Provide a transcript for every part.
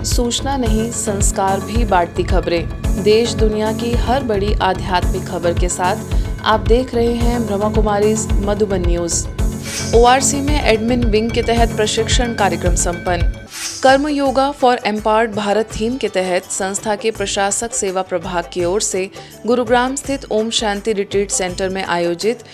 सूचना नहीं, संस्कार भी बांटती खबरें। देश दुनिया की हर बड़ी आध्यात्मिक खबर के साथ आप देख रहे हैं ब्रह्मा कुमारीज मधुबन न्यूज। ओआरसी में एडमिन विंग के तहत प्रशिक्षण कार्यक्रम संपन्न। कर्म yoga for empowered Bharat theme के तहत संस्था के प्रशासक सेवा प्रभाग की ओर से गुरुग्राम स्थित ओम शांति रिट्रीट सेंटर में आयोजित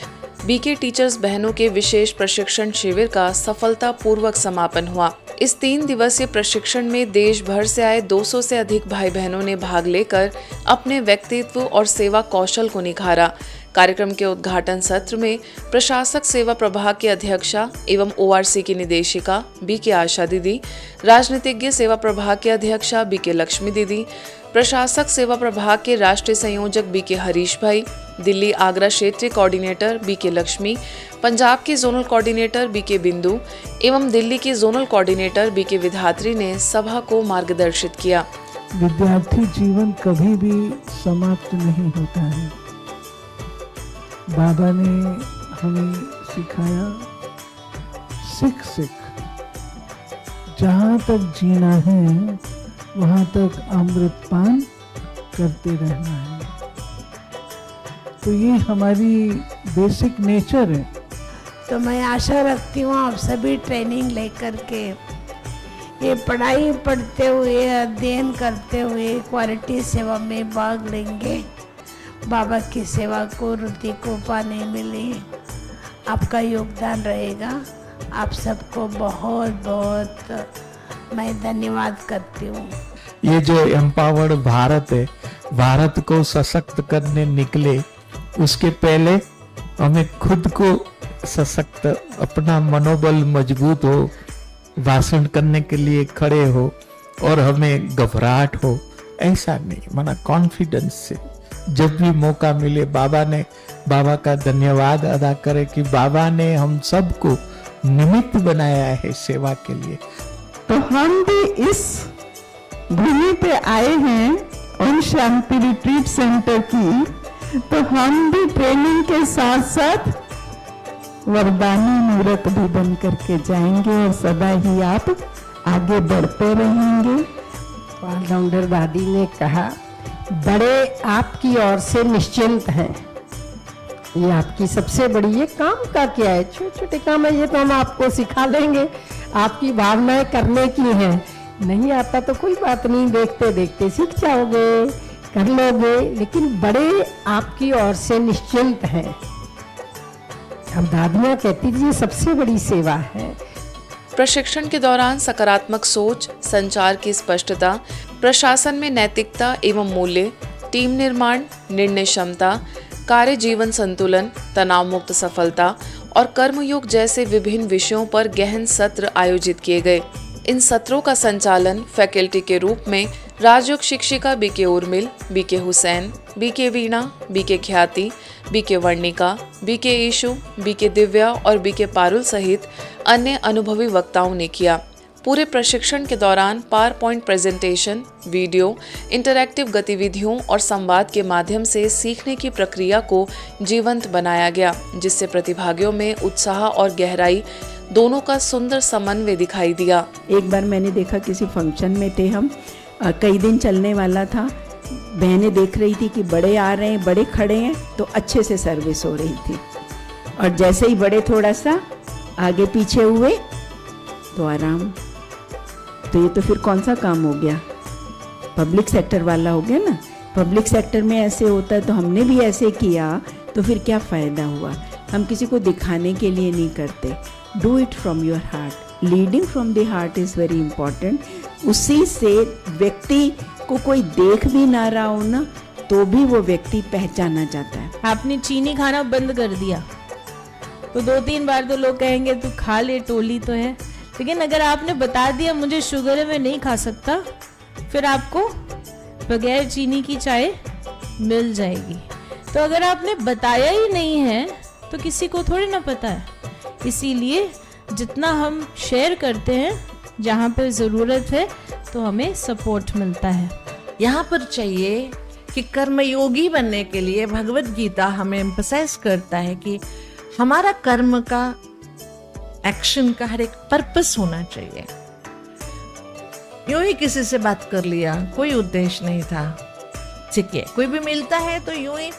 बीके टीचर्स बहनों के विशेष प्रशिक्षण शिविर का सफलतापूर्वक समापन हुआ। इस 3 दिवसीय प्रशिक्षण में देश भर से आए 200 से अधिक भाई बहनों ने भाग लेकर अपने व्यक्तित्व और सेवा कौशल को निखारा। कार्यक्रम के उद्घाटन सत्र में प्रशासक सेवा प्रभाग की अध्यक्षा एवं ओआरसी की निदेशिका बीके आशा दीदी, राजनीतिज्ञ सेवा प्रभाग के अध्यक्षा बीके लक्ष्मी दीदी, प्रशासक सेवा प्रभाग के राष्ट्रीय संयोजक बीके हरीश भाई, दिल्ली आगरा क्षेत्रीय कोऑर्डिनेटर बीके लक्ष्मी, पंजाब के जोनल कोऑर्डिनेटर बीके बिंदु एवं दिल्ली के जोनल कोऑर्डिनेटर बीके विधात्री ने सभा को मार्गदर्शित किया। विद्यार्थी जीवन कभी भी समाप्त नहीं होता है। बाबा ने हमें सिखाया, सिख जहाँ तक जीना है वहाँ तक अमृतपान करते रहना है। तो ये हमारी बेसिक नेचर है। तो मैं आशा रखती हूँ आप सभी ट्रेनिंग लेकर के ये पढ़ाई पढ़ते हुए, अध्ययन करते हुए क्वालिटी सेवा में भाग लेंगे। बाबा की सेवा को, रुचि को पाने मिली आपका योगदान रहेगा। आप सबको बहुत बहुत मैं धन्यवाद करती हूँ। ये जो एम्पावर्ड भारत है, भारत को सशक्त करने निकले, उसके पहले हमें खुद को सशक्त, अपना मनोबल मजबूत हो, भाषण करने के लिए खड़े हो और हमें घबराहट हो, ऐसा नहीं, माना कॉन्फिडेंस से जब भी मौका मिले बाबा का धन्यवाद अदा करें कि बाबा ने हम सबको निमित्त बनाया है सेवा के लिए। तो हम भी इस भूमि पे आए हैं ओम शांति रिट्रीट सेंटर की, तो हम भी ट्रेनिंग के साथ साथ वरदानी मूर्त भी बन करके जाएंगे और सदा ही आप आगे बढ़ते रहेंगे। ऑलराउंडर दादी ने कहा, बड़े आपकी ओर से निश्चिंत हैं। ये आपकी सबसे बड़ी, ये काम का क्या है, छोटे छोटे काम है, ये तो हम आपको सिखा देंगे। आपकी भावनाएं करने की हैं, नहीं आता तो कोई बात नहीं, देखते देखते सीख जाओगे, कर लोगे, लेकिन बड़े आपकी ओर से निश्चिंत हैं। अब दादियाँ कहती थी ये सबसे बड़ी सेवा है। प्रशिक्षण के दौरान सकारात्मक सोच, संचार की स्पष्टता, प्रशासन में नैतिकता एवं मूल्य, टीम निर्माण, निर्णय क्षमता, कार्य जीवन संतुलन, तनाव मुक्त सफलता और कर्मयोग जैसे विभिन्न विषयों पर गहन सत्र आयोजित किए गए। इन सत्रों का संचालन फैकल्टी के रूप में राजयोग शिक्षिका BK Urmil, BK Hussain, BK Veena, BK Khyati, BK Varnika, BK Ishu, BK Divya और बीके पारुल सहित अन्य अनुभवी वक्ताओं ने किया। पूरे प्रशिक्षण के दौरान power point presentation, video, interactive गतिविधियों और संवाद के माध्यम से सीखने की प्रक्रिया को जीवंत बनाया गया, जिससे प्रतिभागियों में उत्साह और गहराई दोनों का सुंदर समन्वय दिखाई दिया। एक बार मैंने देखा, किसी फंक्शन में थे हम, कई दिन चलने वाला था, बहनें देख रही थी कि बड़े आ रहे हैं, बड़े खड़े हैं, तो अच्छे से सर्विस हो रही थी, और जैसे ही बड़े थोड़ा सा आगे पीछे हुए तो आराम। तो ये तो फिर कौन सा काम हो गया, पब्लिक सेक्टर वाला हो गया ना। पब्लिक सेक्टर में ऐसे होता है, तो हमने भी ऐसे किया, तो फिर क्या फ़ायदा हुआ। हम किसी को दिखाने के लिए नहीं करते। Do it from your heart. Leading from the heart is very important. उसी से व्यक्ति को कोई देख भी ना रहा हो ना, तो भी वो व्यक्ति पहचाना जाता है। आपने चीनी खाना बंद कर दिया तो 2-3 बार तो लोग कहेंगे तू खा ले, टोली तो है। लेकिन अगर आपने बता दिया मुझे शुगर है, मैं नहीं खा सकता, फिर आपको बगैर चीनी की चाय मिल जाएगी। तो अगर आपने बताया ही नहीं है तो किसी को थोड़ी ना पता है। इसीलिए जितना हम शेयर करते हैं, जहाँ पे ज़रूरत है, तो हमें सपोर्ट मिलता है। यहाँ पर चाहिए कि कर्मयोगी बनने के लिए भगवत गीता हमें एम्फसाइज करता है कि हमारा कर्म का, एक्शन का हर एक पर्पस होना चाहिए। यूं ही किसी से बात कर लिया, कोई उद्देश्य नहीं था। ठीक है, कोई भी मिलता है तो यूं ही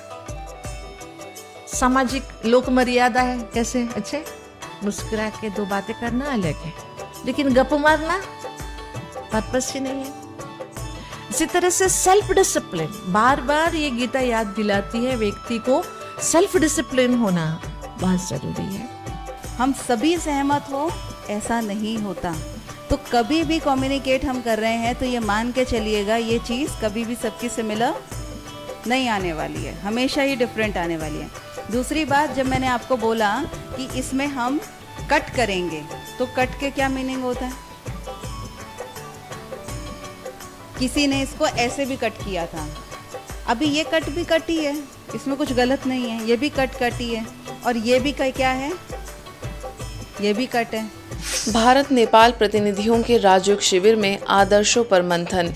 सामाजिक लोक मर्यादा है, कैसे अच्छे मुस्कुरा के दो बातें करना अलग है, लेकिन गप मारना पर्पस ही नहीं है। इसी तरह से सेल्फ डिसिप्लिन, बार बार ये गीता याद दिलाती है व्यक्ति को सेल्फ डिसिप्लिन होना बहुत जरूरी है। हम सभी सहमत हो ऐसा नहीं होता, तो कभी भी कम्युनिकेट हम कर रहे हैं तो ये मान के चलिएगा ये चीज़ कभी भी सबकी सिमिलर नहीं आने वाली है, हमेशा ही डिफरेंट आने वाली है। दूसरी बात, जब मैंने आपको बोला कि इसमें हम कट करेंगे, तो कट के क्या मीनिंग होता है? किसी ने इसको ऐसे भी कट किया था, अभी ये कट भी कट ही है, इसमें कुछ गलत नहीं है, ये भी कट ही है, और ये भी क्या है, ये भी कट है। भारत नेपाल प्रतिनिधियों के राजयोग शिविर में आदर्शों पर मंथन।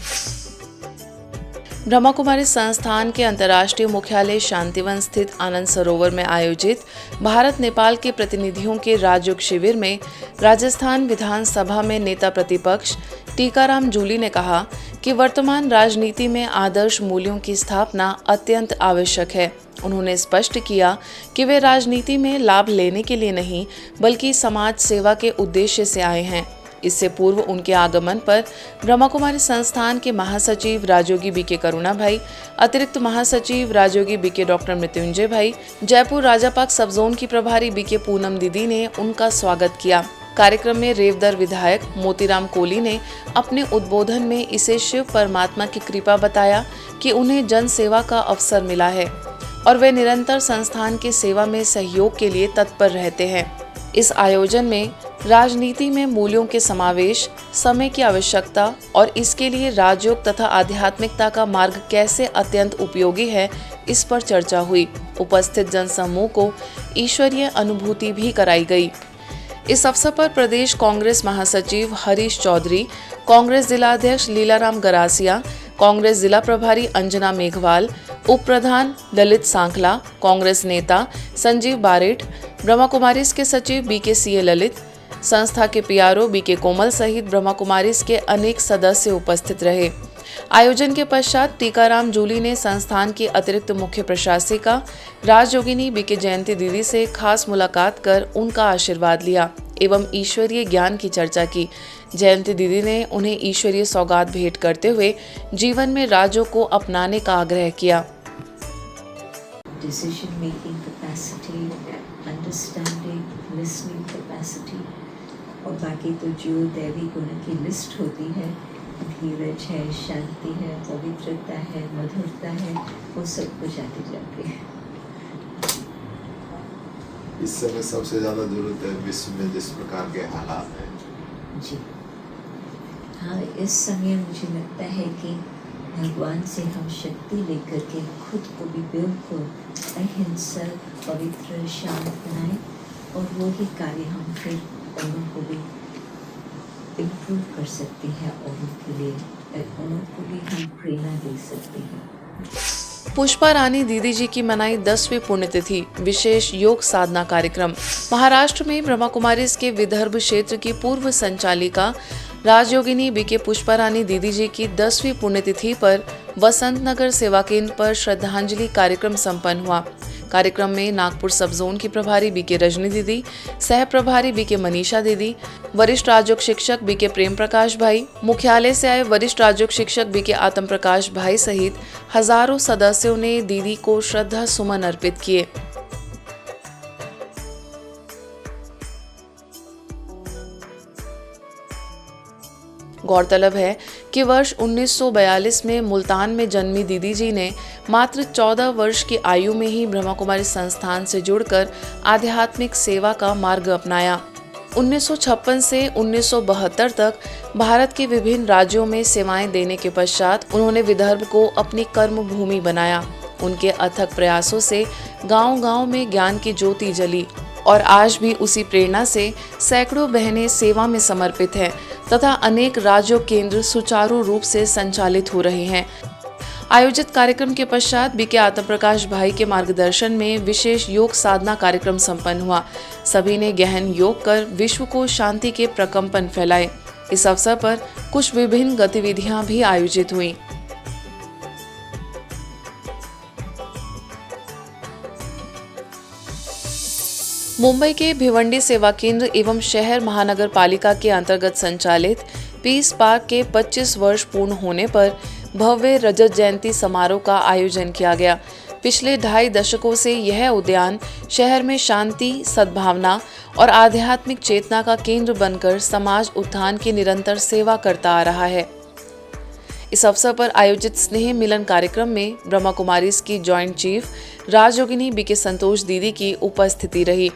ब्रह्मा कुमारी संस्थान के अंतर्राष्ट्रीय मुख्यालय शांतिवन स्थित आनंद सरोवर में आयोजित भारत नेपाल के प्रतिनिधियों के राजयोग शिविर में राजस्थान विधानसभा में नेता प्रतिपक्ष टीकाराम जूली ने कहा कि वर्तमान राजनीति में आदर्श मूल्यों की स्थापना अत्यंत आवश्यक है। उन्होंने स्पष्ट किया कि वे राजनीति में लाभ लेने के लिए नहीं बल्कि समाज सेवा के उद्देश्य से आए हैं। इससे पूर्व उनके आगमन पर ब्रह्मा कुमारी संस्थान के महासचिव राजयोगी बीके करुणा भाई, अतिरिक्त महासचिव राजयोगी बीके डॉक्टर मृत्युंजय भाई, जयपुर राजापाक सब जोन की प्रभारी बीके पूनम दीदी ने उनका स्वागत किया। कार्यक्रम में रेवदर विधायक मोतीराम कोली ने अपने उद्बोधन में इसे शिव परमात्मा की कृपा बताया कि उन्हें जन सेवा का अवसर मिला है और वे निरंतर संस्थान के सेवा में सहयोग के लिए तत्पर रहते हैं। इस आयोजन में राजनीति में मूल्यों के समावेश, समय की आवश्यकता और इसके लिए राजयोग तथा आध्यात्मिकता का मार्ग कैसे अत्यंत उपयोगी है, इस पर चर्चा हुई। उपस्थित जनसमूह को ईश्वरीय अनुभूति भी कराई गई। इस अवसर पर प्रदेश कांग्रेस महासचिव हरीश चौधरी, कांग्रेस जिलाध्यक्ष लीलाराम गरासिया, कांग्रेस जिला प्रभारी अंजना मेघवाल, उप प्रधान ललित सांखला, कांग्रेस नेता संजीव बारेठ, ब्रह्मा कुमारीज के सचिव बीके सीए ललित, संस्था के पीआरओ बीके कोमल सहित ब्रह्मा कुमारीज के अनेक सदस्य उपस्थित रहे। आयोजन के पश्चात टीकाराम जूली ने संस्थान की अतिरिक्त मुख्य प्रशासिका राजयोगिनी बीके जयंती दीदी से खास मुलाकात कर उनका आशीर्वाद लिया एवं ईश्वरीय ज्ञान की चर्चा की। जयंती दीदी ने उन्हें ईश्वरीय सौगात भेंट करते हुए जीवन में राजयोग को अपनाने का आग्रह किया। Decision making capacity, understanding, listening capacity, और बाकी तो जो दैवी गुण की लिस्ट होती है, धीरज है, शांति है, पवित्रता है, मधुरता है, वो सब कुछ आती जाती है। इस समय सबसे ज्यादा जरूरत है विश्व में जिस प्रकार के हालात हैं। जी हाँ, इस समय मुझे लगता है कि भगवान से हम शक्ति लेकर के खुद को भी बिल्कुल अहिंसक, पवित्र, शांत बनाए और वो ही कार्य हम फिर औरों को भी इम्प्रूव कर सकते हैं और उनके लिए औरों को भी हम प्रेरणा दे सकते हैं। पुष्पा रानी दीदी जी की मनाई 10वीं पुण्यतिथि, विशेष योग साधना कार्यक्रम। महाराष्ट्र में ब्रह्मा कुमारीज के विदर्भ क्षेत्र की पूर्व संचालिका राजयोगिनी बीके पुष्पा रानी दीदी जी की 10वीं पुण्यतिथि पर वसंत नगर सेवा केंद्र पर श्रद्धांजलि कार्यक्रम संपन्न हुआ। कार्यक्रम में नागपुर सब जोन की प्रभारी बीके रजनी दीदी, सह प्रभारी बीके मनीषा दीदी, वरिष्ठ राजयोग शिक्षक बीके प्रेम प्रकाश भाई, मुख्यालय से आए वरिष्ठ राजयोग शिक्षक बीके आत्म प्रकाश भाई सहित हजारों सदस्यों ने दीदी को श्रद्धा सुमन अर्पित किए। गौरतलब है कि वर्ष 1942 में मुल्तान में जन्मी दीदी जी ने मात्र 14 वर्ष की आयु में ही ब्रह्मा कुमारी संस्थान से जुड़कर आध्यात्मिक सेवा का मार्ग अपनाया। 1956 से 1972 तक भारत के विभिन्न राज्यों में सेवाएं देने के पश्चात उन्होंने विदर्भ को अपनी कर्म भूमि बनाया। उनके अथक प्रयासों से गांव-गांव में ज्ञान की ज्योति जली और आज भी उसी प्रेरणा से सैकड़ों बहनें सेवा में समर्पित हैं तथा अनेक राजयोग केंद्र सुचारू रूप से संचालित हो रहे हैं। आयोजित कार्यक्रम के पश्चात बीके आत्म प्रकाश भाई के मार्गदर्शन में विशेष योग साधना कार्यक्रम संपन्न हुआ। सभी ने गहन योग कर विश्व को शांति के प्रकंपन फैलाए। इस अवसर पर कुछ विभिन्न गतिविधियां भी आयोजित हुई। मुंबई के भिवंडी सेवा केंद्र एवं शहर महानगर पालिका के अंतर्गत संचालित पीस पार्क के 25 वर्ष पूर्ण होने पर भव्य रजत जयंती समारोह का आयोजन किया गया। पिछले 2.5 दशकों से यह उद्यान शहर में शांति, सद्भावना और आध्यात्मिक चेतना का केंद्र बनकर समाज उत्थान की निरंतर सेवा करता आ रहा है। इस अवसर पर आयोजित स्नेह मिलन कार्यक्रम में ब्रह्मा कुमारीज की जॉइंट चीफ राजयोगिनी बीके संतोष दीदी की उपस्थिति रही।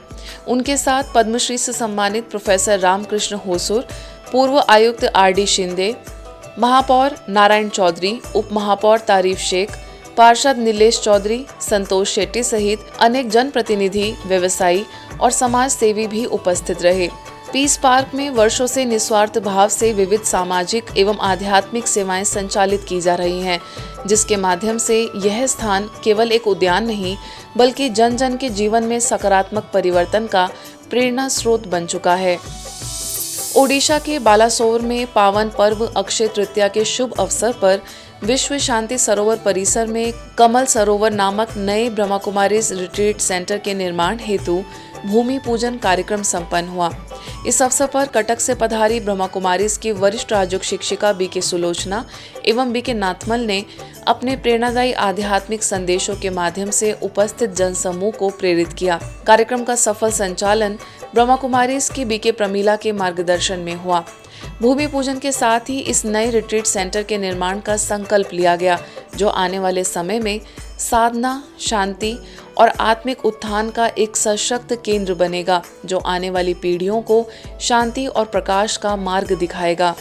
उनके साथ पद्मश्री से सम्मानित प्रोफेसर रामकृष्ण होसुर, पूर्व आयुक्त RD शिंदे, महापौर नारायण चौधरी, उप महापौर तारीफ शेख, पार्षद नीलेश चौधरी, संतोष शेट्टी सहित अनेक जनप्रतिनिधि, व्यवसायी और समाज सेवी भी उपस्थित रहे। पीस पार्क में वर्षों से निस्वार्थ भाव से विविध सामाजिक एवं आध्यात्मिक सेवाएं संचालित की जा रही हैं, जिसके माध्यम से यह स्थान केवल एक उद्यान नहीं बल्कि जन जन के जीवन में सकारात्मक परिवर्तन का प्रेरणा स्रोत बन चुका है। ओडिशा के बालासोर में पावन पर्व अक्षय तृतीया के शुभ अवसर पर विश्व शांति सरोवर परिसर में कमल सरोवर नामक नए ब्रह्मा कुमारीज रिट्रीट सेंटर के निर्माण हेतु भूमि पूजन कार्यक्रम संपन्न हुआ। इस अवसर पर कटक से पधारी ब्रह्मा कुमारीज की वरिष्ठ राजयोगिक शिक्षिका बीके सुलोचना एवं बीके नाथमल ने अपने प्रेरणादायी आध्यात्मिक संदेशों के माध्यम से उपस्थित जनसमूह को प्रेरित किया। कार्यक्रम का सफल संचालन ब्रह्मा कुमारीज की बीके प्रमीला के मार्गदर्शन में हुआ। भूमि पूजन के साथ ही इस नए रिट्रीट सेंटर के निर्माण का संकल्प लिया गया, जो आने वाले समय में साधना, शांति और आत्मिक उत्थान का एक सशक्त केंद्र बनेगा, जो आने वाली पीढ़ियों को शांति और प्रकाश का मार्ग दिखाएगा।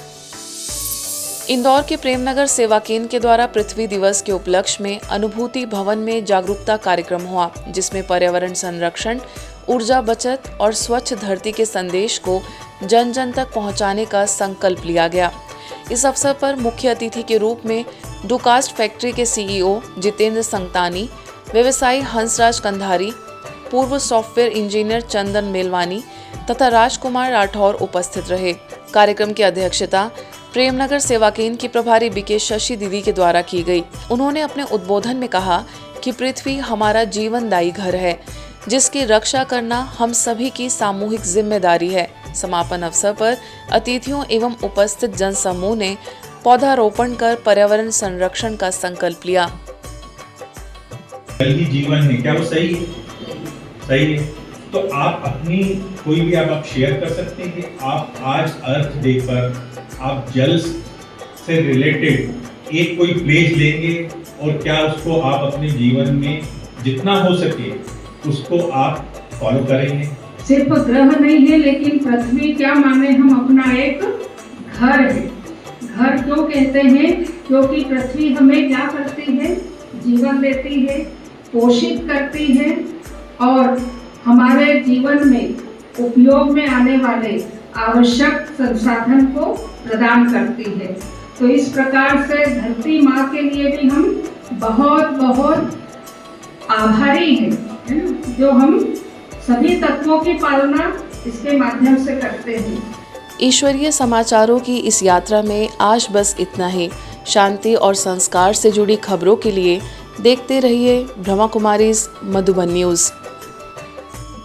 इंदौर के प्रेमनगर सेवा केंद्र के द्वारा पृथ्वी दिवस के उपलक्ष्य में अनुभूति भवन में जागरूकता कार्यक्रम हुआ, जिसमें पर्यावरण संरक्षण, ऊर्जा बचत और स्वच्छ धरती के संदेश को जन जन तक पहुंचाने का संकल्प लिया गया। इस अवसर पर मुख्य अतिथि के रूप में डुकास्ट फैक्ट्री के CEO जितेंद्र संगतानी, व्यवसायी हंसराज कंधारी, पूर्व सॉफ्टवेयर इंजीनियर चंदन मेलवानी तथा राजकुमार राठौर उपस्थित रहे। कार्यक्रम की अध्यक्षता प्रेमनगर सेवा केंद्र की प्रभारी बीके शशि दीदी के द्वारा की गई। उन्होंने अपने उद्बोधन में कहा कि पृथ्वी हमारा जीवनदायी घर है, जिसकी रक्षा करना हम सभी की सामूहिक जिम्मेदारी है। समापन अवसर पर अतिथियों एवं उपस्थित जनसमूह ने पौधारोपण कर पर्यावरण संरक्षण का संकल्प लिया। कल ही जीवन है, क्या वो सही है? सही है। तो आप अपनी कोई भी आप शेयर कर सकते हैं कि आप आज अर्थ डे पर आप जल से रिलेटेड एक कोई प्लेज लेंगे और क्या उसको आप अपने जीवन में जितना हो सके उसको आप फॉलो करेंगे। सिर्फ ग्रह नहीं है, लेकिन पृथ्वी क्या माने हम अपना एक घर है। घर क्यों कहते हैं? क्योंकि पृथ्वी हमें क्या करती है? जीवन देती है, पोषित करती है और हमारे जीवन में उपयोग में आने वाले आवश्यक संसाधन को प्रदान करती है। तो इस प्रकार से धरती माँ के लिए भी हम बहुत बहुत आभारी हैं, है ना, जो हम सभी तत्वों की पालना इसके माध्यम से करते हैं। ईश्वरीय समाचारों की इस यात्रा में आज बस इतना ही। शांति और संस्कार से जुड़ी खबरों के लिए देखते रहिए ब्रह्मा कुमारीज मधुबन न्यूज़।